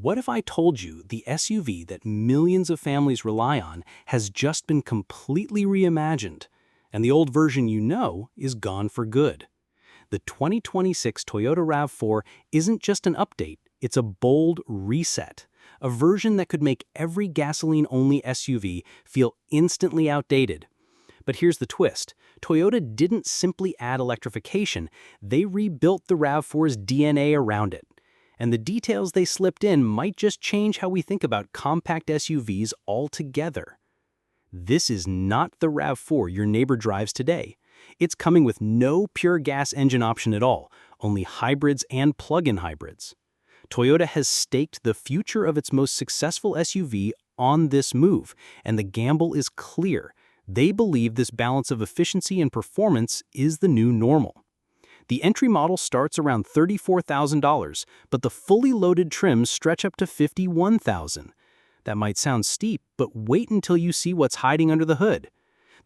What if I told you the SUV that millions of families rely on has just been completely reimagined, and the old version you know is gone for good? The 2026 Toyota RAV4 isn't just an update, it's a bold reset, a version that could make every gasoline-only SUV feel instantly outdated. But here's the twist. Toyota didn't simply add electrification, they rebuilt the RAV4's DNA around it. And the details they slipped in might just change how we think about compact SUVs altogether. This is not the RAV4 your neighbor drives today. It's coming with no pure gas engine option at all, only hybrids and plug-in hybrids. Toyota has staked the future of its most successful SUV on this move, and the gamble is clear. They believe this balance of efficiency and performance is the new normal. The entry model starts around $34,000, but the fully loaded trims stretch up to $51,000. That might sound steep, but wait until you see what's hiding under the hood.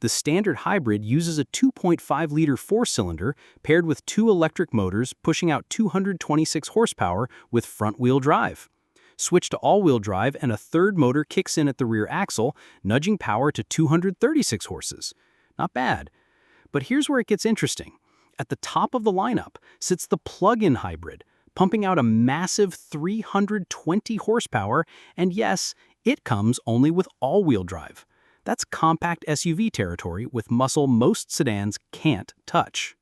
The standard hybrid uses a 2.5-liter four-cylinder paired with two electric motors pushing out 226 horsepower with front-wheel drive. Switch to all-wheel drive and a third motor kicks in at the rear axle, nudging power to 236 horses. Not bad. But here's where it gets interesting. At the top of the lineup sits the plug-in hybrid, pumping out a massive 320 horsepower, and yes, it comes only with all-wheel drive. That's compact SUV territory with muscle most sedans can't touch.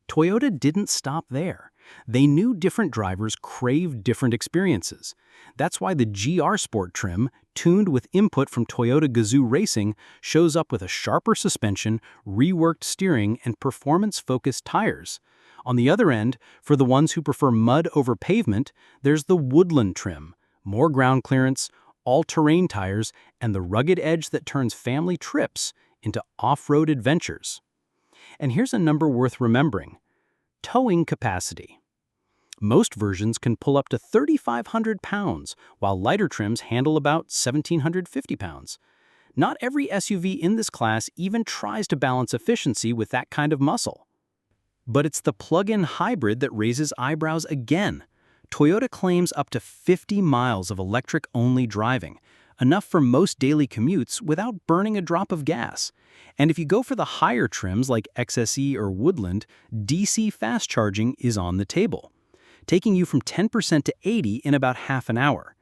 Toyota didn't stop there. They knew different drivers crave different experiences. That's why the GR Sport trim, tuned with input from Toyota Gazoo Racing, shows up with a sharper suspension, reworked steering, and performance-focused tires. On the other end, for the ones who prefer mud over pavement, there's the Woodland trim, more ground clearance, all-terrain tires, and the rugged edge that turns family trips into off-road adventures. And here's a number worth remembering. Towing capacity. Most versions can pull up to 3,500 pounds, while lighter trims handle about 1,750 pounds. Not every SUV in this class even tries to balance efficiency with that kind of muscle. But it's the plug-in hybrid that raises eyebrows again. Toyota claims up to 50 miles of electric-only driving, enough for most daily commutes without burning a drop of gas. And if you go for the higher trims like XSE or Woodland, DC fast charging is on the table, taking you from 10% to 80% in about half an hour.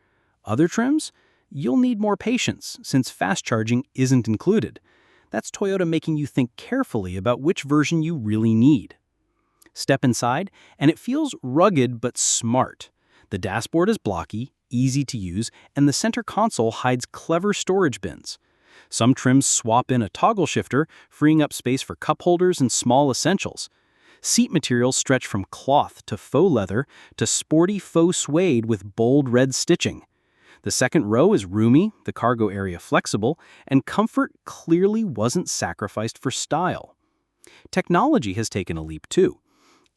Other trims? You'll need more patience, since fast charging isn't included. That's Toyota making you think carefully about which version you really need. Step inside, and it feels rugged but smart. The dashboard is blocky, easy to use, and the center console hides clever storage bins. Some trims swap in a toggle shifter, freeing up space for cup holders and small essentials. Seat materials stretch from cloth to faux leather to sporty faux suede with bold red stitching. The second row is roomy, the cargo area flexible, and comfort clearly wasn't sacrificed for style. Technology has taken a leap too.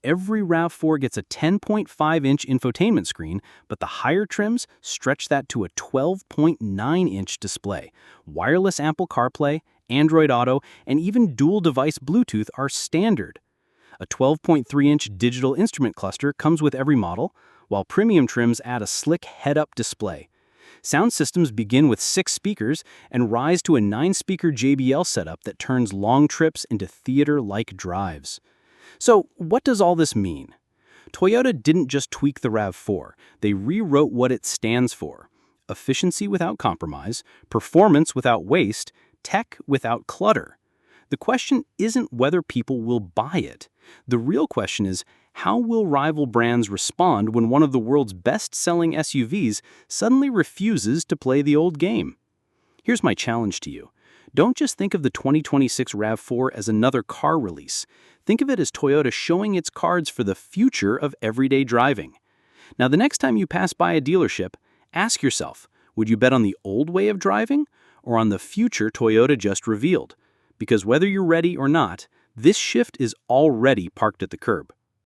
Every RAV4 gets a 10.5-inch infotainment screen, but the higher trims stretch that to a 12.9-inch display. Wireless Apple CarPlay, Android Auto, and even dual-device Bluetooth are standard. A 12.3-inch digital instrument cluster comes with every model, while premium trims add a slick head-up display. Sound systems begin with 6 speakers and rise to a 9-speaker JBL setup that turns long trips into theater-like drives. So, what does all this mean? Toyota didn't just tweak the RAV4, they rewrote what it stands for. Efficiency without compromise, performance without waste, tech without clutter. The question isn't whether people will buy it. The real question is, how will rival brands respond when one of the world's best-selling SUVs suddenly refuses to play the old game? Here's my challenge to you. Don't just think of the 2026 RAV4 as another car release. Think of it as Toyota showing its cards for the future of everyday driving. Now, the next time you pass by a dealership, ask yourself, would you bet on the old way of driving or on the future Toyota just revealed? Because whether you're ready or not, this shift is already parked at the curb.